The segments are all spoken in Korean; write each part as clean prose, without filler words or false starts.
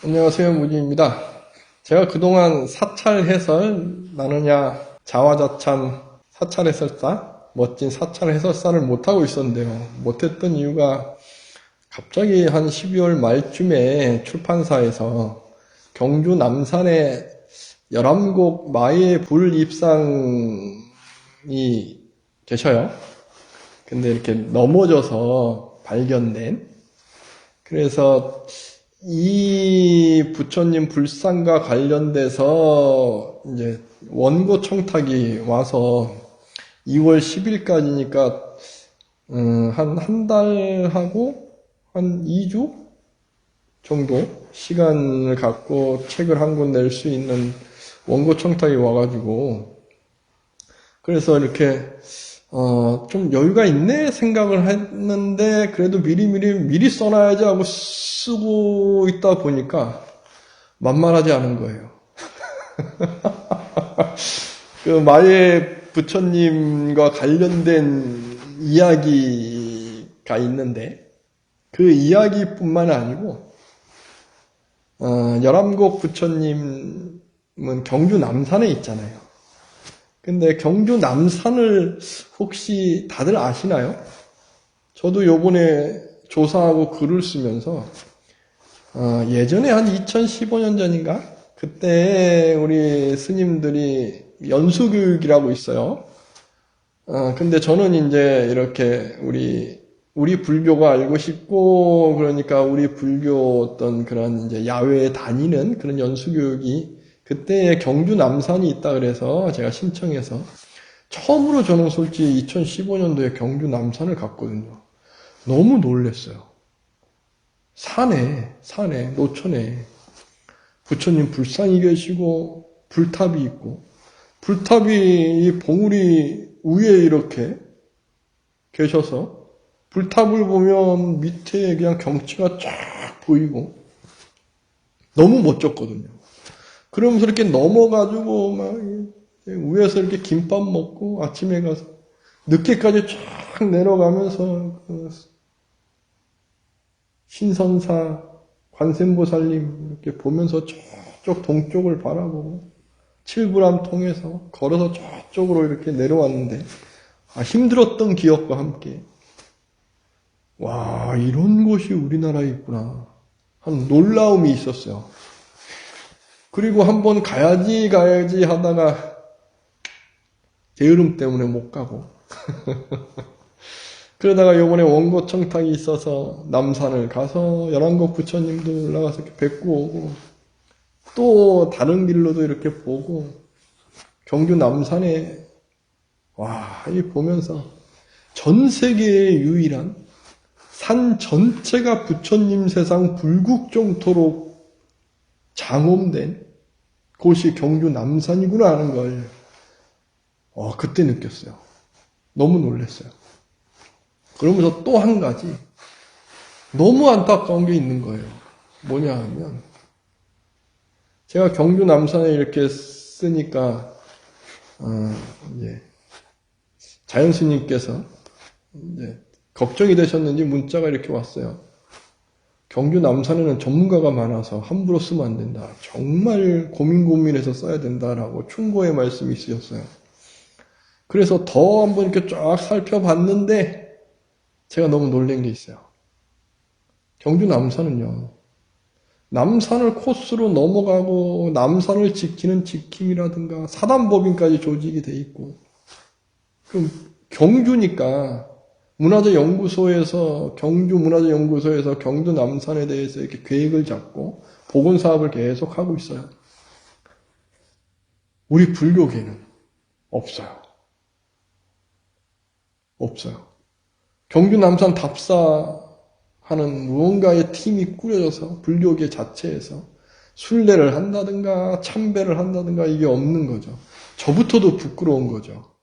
안녕하세요, 무지입니다. 제가 그동안 사찰 해설, 나느냐, 자화자찬 사찰 해설사, 멋진 사찰 해설사를 못하고 있었는데요. 못했던 이유가 갑자기 한 12월 말쯤에 출판사에서 경주 남산에 11곡 마의 불입상이 계셔요. 근데 이렇게 넘어져서 발견된, 그래서 이 부처님 불상과 관련돼서 이제 원고 청탁이 와서 2월 10일까지니까 한 달하고 한 2주 정도 시간을 갖고 책을 한 권 낼 수 있는 원고 청탁이 와가지고, 그래서 이렇게 좀 여유가 있네 생각을 했는데, 그래도 미리 써놔야지 하고 쓰고 있다 보니까 만만하지 않은 거예요. 그 마예 부처님과 관련된 이야기가 있는데, 그 이야기뿐만 아니고 11곡 부처님은 경주 남산에 있잖아요. 근데 경주 남산을 혹시 다들 아시나요? 저도 요번에 조사하고 글을 쓰면서 예전에 한 2015년 전인가? 그때 우리 스님들이 연수교육이라고 있어요. 근데 저는 이제 이렇게 우리 불교가 알고 싶고, 그러니까 우리 불교 어떤 그런 이제 야외에 다니는 그런 연수교육이 그때 경주 남산이 있다 그래서 제가 신청해서 처음으로 저는 솔직히 2015년도에 경주 남산을 갔거든요. 너무 놀랐어요. 산에, 노천에 부처님 불상이 계시고 불탑이 있고, 불탑이 이 봉우리 위에 이렇게 계셔서 불탑을 보면 밑에 그냥 경치가 쫙 보이고 너무 멋졌거든요. 그러면서 이렇게 넘어가지고 막 위에서 이렇게 김밥 먹고 아침에 가서 늦게까지 쫙 내려가면서 그 신선사 관세음보살님 이렇게 보면서 저쪽 동쪽을 바라보고 칠부람 통해서 걸어서 저쪽으로 이렇게 내려왔는데, 힘들었던 기억과 함께 와, 이런 곳이 우리나라에 있구나 한 놀라움이 있었어요. 그리고 한번 가야지 하다가 게으름 때문에 못 가고 그러다가 요번에 원고 청탁이 있어서 남산을 가서 11곡 부처님도 올라가서 이렇게 뵙고 오고, 또 다른 길로도 이렇게 보고, 경주 남산에 와, 이 보면서 전 세계의 유일한 산 전체가 부처님 세상 불국정토로 장엄된 곳이 경주 남산이구나 하는 걸 그때 느꼈어요. 너무 놀랐어요. 그러면서 또 한 가지 너무 안타까운 게 있는 거예요. 뭐냐 하면, 제가 경주 남산에 이렇게 쓰니까 이제 자연 스님께서 이제 걱정이 되셨는지 문자가 이렇게 왔어요. 경주 남산에는 전문가가 많아서 함부로 쓰면 안 된다. 정말 고민해서 써야 된다라고 충고의 말씀이 있으셨어요. 그래서 더 한번 이렇게 쫙 살펴봤는데 제가 너무 놀란 게 있어요. 경주 남산은요, 남산을 코스로 넘어가고 남산을 지키는 지킴이라든가 사단법인까지 조직이 돼 있고, 그럼 경주니까 경주 문화재연구소에서 경주 남산에 대해서 이렇게 계획을 잡고 복원 사업을 계속 하고 있어요. 우리 불교계는 없어요. 없어요. 경주 남산 답사하는 무언가의 팀이 꾸려져서 불교계 자체에서 순례를 한다든가 참배를 한다든가 이게 없는 거죠. 저부터도 부끄러운 거죠.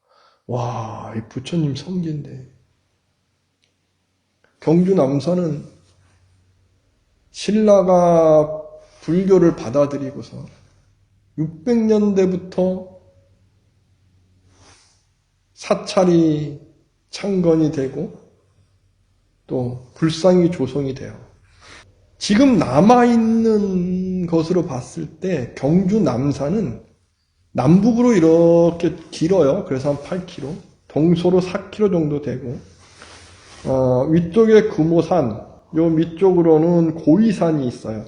와, 이 부처님 성지인데. 경주 남산은 신라가 불교를 받아들이고서 600년대부터 사찰이 창건이 되고 또 불상이 조성이 돼요. 지금 남아있는 것으로 봤을 때 경주 남산은 남북으로 이렇게 길어요. 그래서 한 8km, 동서로 4km 정도 되고, 위쪽에 금오산, 요 밑쪽으로는 고이산이 있어요.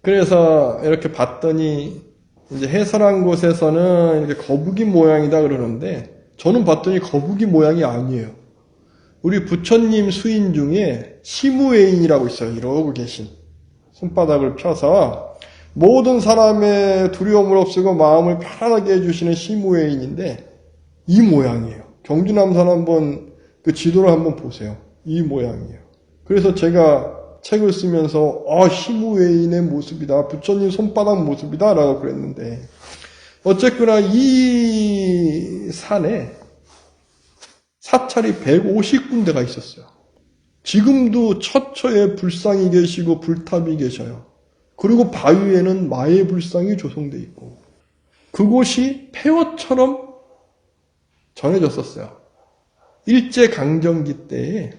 그래서 이렇게 봤더니 이제 해설한 곳에서는 이렇게 거북이 모양이다 그러는데, 저는 봤더니 거북이 모양이 아니에요. 우리 부처님 수인 중에 시무외인이라고 있어요. 이러고 계신 손바닥을 펴서 모든 사람의 두려움을 없애고 마음을 편안하게 해주시는 시무외인인데 이 모양이에요. 경주남산 한번 그 지도를 한번 보세요. 이 모양이에요. 그래서 제가 책을 쓰면서 시무외인의 모습이다. 부처님 손바닥 모습이다 라고 그랬는데 어쨌거나 이 산에 사찰이 150군데가 있었어요. 지금도 처처에 불상이 계시고 불탑이 계셔요. 그리고 바위에는 마의 불상이 조성되어 있고 그곳이 폐허처럼 전해졌었어요. 일제강점기 때에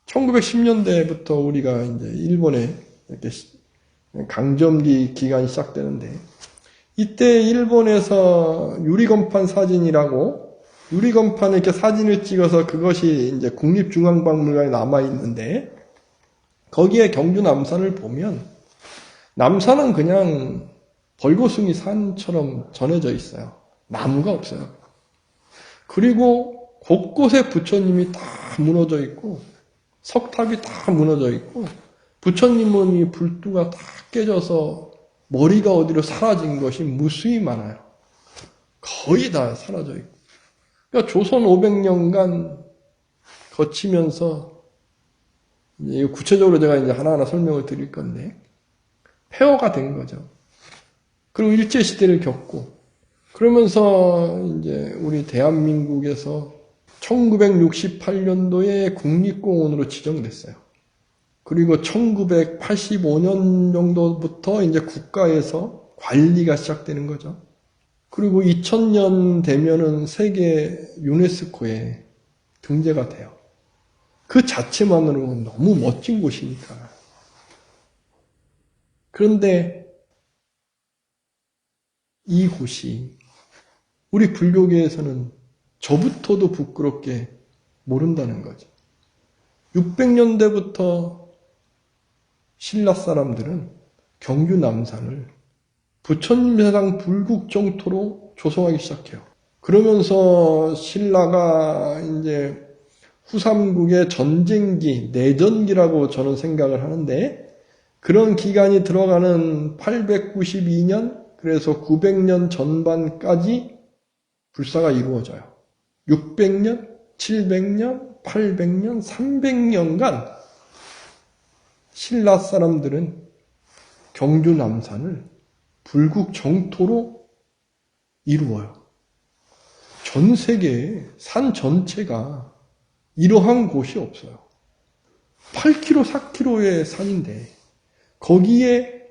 1910년대부터 우리가 이제 일본에 이렇게 강점기 기간이 시작되는데 이때 일본에서 유리건판 사진이라고 유리건판에 이렇게 사진을 찍어서 그것이 이제 국립중앙박물관에 남아있는데 거기에 경주 남산을 보면 남산은 그냥 벌거숭이 산처럼 전해져 있어요. 나무가 없어요. 그리고 곳곳에 부처님이 다 무너져 있고 석탑이 다 무너져 있고 부처님은 이 불두가 다 깨져서 머리가 어디로 사라진 것이 무수히 많아요. 거의 다 사라져 있고 그러니까 조선 500년간 거치면서 이제 구체적으로 제가 이제 하나하나 설명을 드릴 건데 폐허가 된 거죠. 그리고 일제시대를 겪고 그러면서 이제 우리 대한민국에서 1968년도에 국립공원으로 지정됐어요. 그리고 1985년 정도부터 이제 국가에서 관리가 시작되는 거죠. 그리고 2000년 되면은 세계 유네스코에 등재가 돼요. 그 자체만으로 너무 멋진 곳이니까. 그런데 이 곳이 우리 불교계에서는 저부터도 부끄럽게 모른다는 거죠. 600년대부터 신라 사람들은 경주 남산을 부처님 세상 불국정토로 조성하기 시작해요. 그러면서 신라가 이제 후삼국의 전쟁기, 내전기라고 저는 생각을 하는데 그런 기간이 들어가는 892년, 그래서 900년 전반까지 불사가 이루어져요. 600년, 700년, 800년, 300년간 신라 사람들은 경주 남산을 불국 정토로 이루어요. 전 세계에 산 전체가 이러한 곳이 없어요. 8km, 4km의 산인데 거기에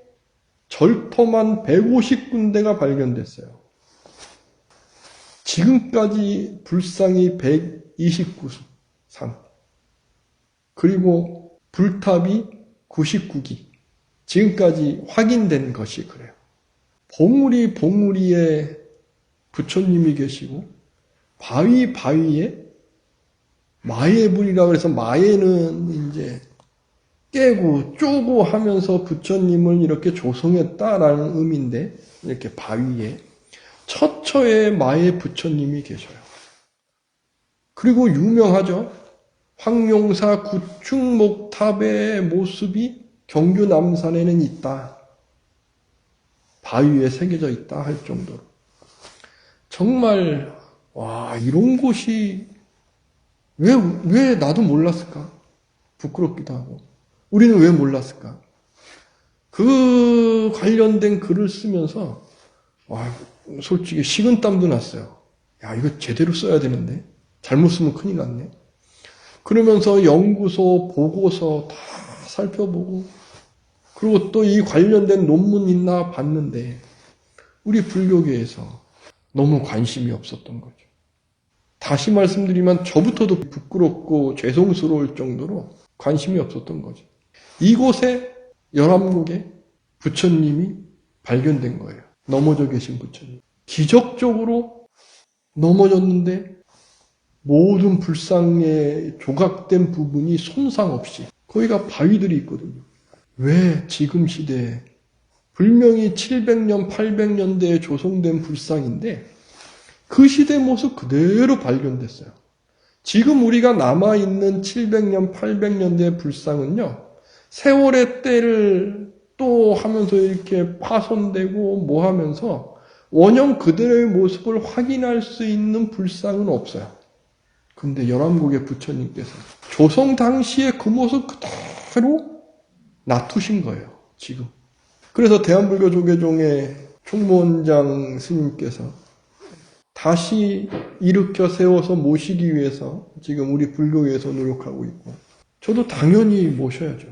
절터만 150군데가 발견됐어요. 지금까지 불상이 129산 그리고 불탑이 99기 지금까지 확인된 것이 그래요. 봉우리에 부처님이 계시고 바위에 마예불이라고 해서 마예는 이제 깨고 쪼고 하면서 부처님을 이렇게 조성했다라는 의미인데 이렇게 바위에 처처에 마예 부처님이 계셔요. 그리고 유명하죠. 황룡사 구축목탑의 모습이 경주 남산에는 있다. 바위에 새겨져 있다 할 정도로. 정말 이런 곳이 왜 나도 몰랐을까? 부끄럽기도 하고. 우리는 왜 몰랐을까? 그 관련된 글을 쓰면서 솔직히 식은땀도 났어요. 이거 제대로 써야 되는데 잘못 쓰면 큰일 났네. 그러면서 연구소, 보고서 다 살펴보고 그리고 또 이 관련된 논문 있나 봤는데 우리 불교계에서 너무 관심이 없었던 거죠. 다시 말씀드리면 저부터도 부끄럽고 죄송스러울 정도로 관심이 없었던 거죠. 이곳에 열암곡에 부처님이 발견된 거예요. 넘어져 계신 부처님. 기적적으로 넘어졌는데 모든 불상에 조각된 부분이 손상 없이 거기가 바위들이 있거든요. 왜 지금 시대에 분명히 700년, 800년대에 조성된 불상인데 그 시대 모습 그대로 발견됐어요. 지금 우리가 남아있는 700년, 800년대의 불상은요, 세월의 때를 또 하면서 이렇게 파손되고 뭐 하면서 원형 그대로의 모습을 확인할 수 있는 불상은 없어요. 근데 열암국의 부처님께서 조성 당시에 그 모습 그대로 놔두신 거예요, 지금. 그래서 대한불교 조계종의 총무원장 스님께서 다시 일으켜 세워서 모시기 위해서 지금 우리 불교에서 노력하고 있고, 저도 당연히 모셔야죠.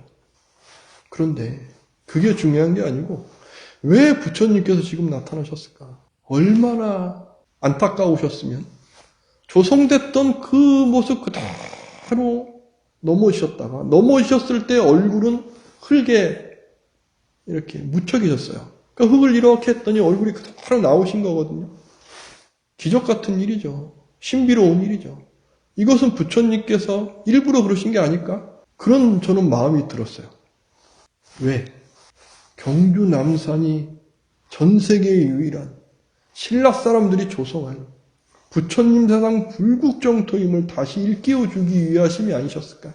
그런데 그게 중요한 게 아니고 왜 부처님께서 지금 나타나셨을까? 얼마나 안타까우셨으면 조성됐던 그 모습 그대로 넘어지셨다가 넘어지셨을 때 얼굴은 흙에 이렇게 묻혀 계셨어요. 그러니까 흙을 이렇게 했더니 얼굴이 그대로 나오신 거거든요. 기적 같은 일이죠. 신비로운 일이죠. 이것은 부처님께서 일부러 그러신 게 아닐까? 그런 저는 마음이 들었어요. 왜? 경주 남산이 전 세계의 유일한 신라 사람들이 조성한 부처님 세상 불국정토임을 다시 일깨워주기 위하심이 아니셨을까?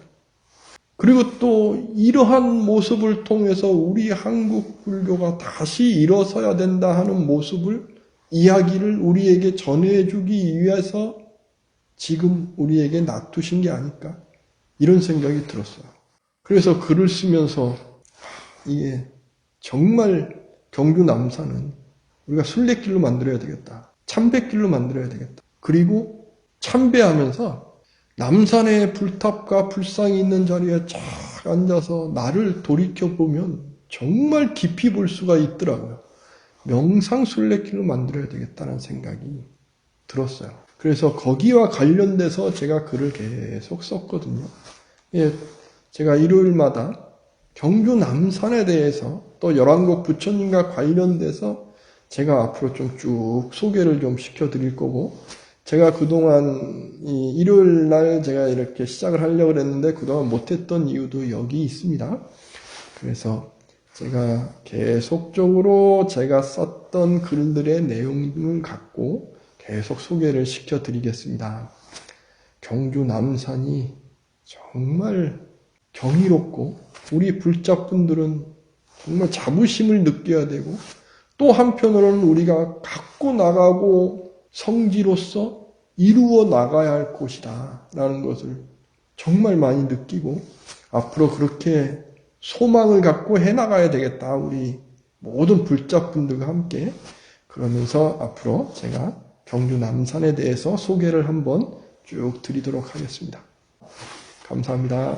그리고 또 이러한 모습을 통해서 우리 한국 불교가 다시 일어서야 된다 하는 모습을 이야기를 우리에게 전해주기 위해서 지금 우리에게 놔두신 게 아닐까? 이런 생각이 들었어요. 그래서 글을 쓰면서 이게 정말 경주 남산은 우리가 순례길로 만들어야 되겠다. 참배길로 만들어야 되겠다. 그리고 참배하면서 남산의 불탑과 불상이 있는 자리에 쫙 앉아서 나를 돌이켜보면 정말 깊이 볼 수가 있더라고요. 명상 순례길로 만들어야 되겠다는 생각이 들었어요. 그래서 거기와 관련돼서 제가 글을 계속 썼거든요. 예, 제가 일요일마다 경주 남산에 대해서 또 열암국 부처님과 관련돼서 제가 앞으로 좀 쭉 소개를 좀 시켜드릴 거고, 제가 그동안 이 일요일 날 제가 이렇게 시작을 하려고 했는데 그동안 못했던 이유도 여기 있습니다. 그래서 제가 계속적으로 제가 썼던 글들의 내용을 갖고 계속 소개를 시켜드리겠습니다. 경주 남산이 정말 경이롭고 우리 불자분들은 정말 자부심을 느껴야 되고, 또 한편으로는 우리가 갖고 나가고 성지로서 이루어 나가야 할 곳이다 라는 것을 정말 많이 느끼고, 앞으로 그렇게 소망을 갖고 해나가야 되겠다, 우리 모든 불자분들과 함께. 그러면서 앞으로 제가 경주 남산에 대해서 소개를 한번 쭉 드리도록 하겠습니다. 감사합니다.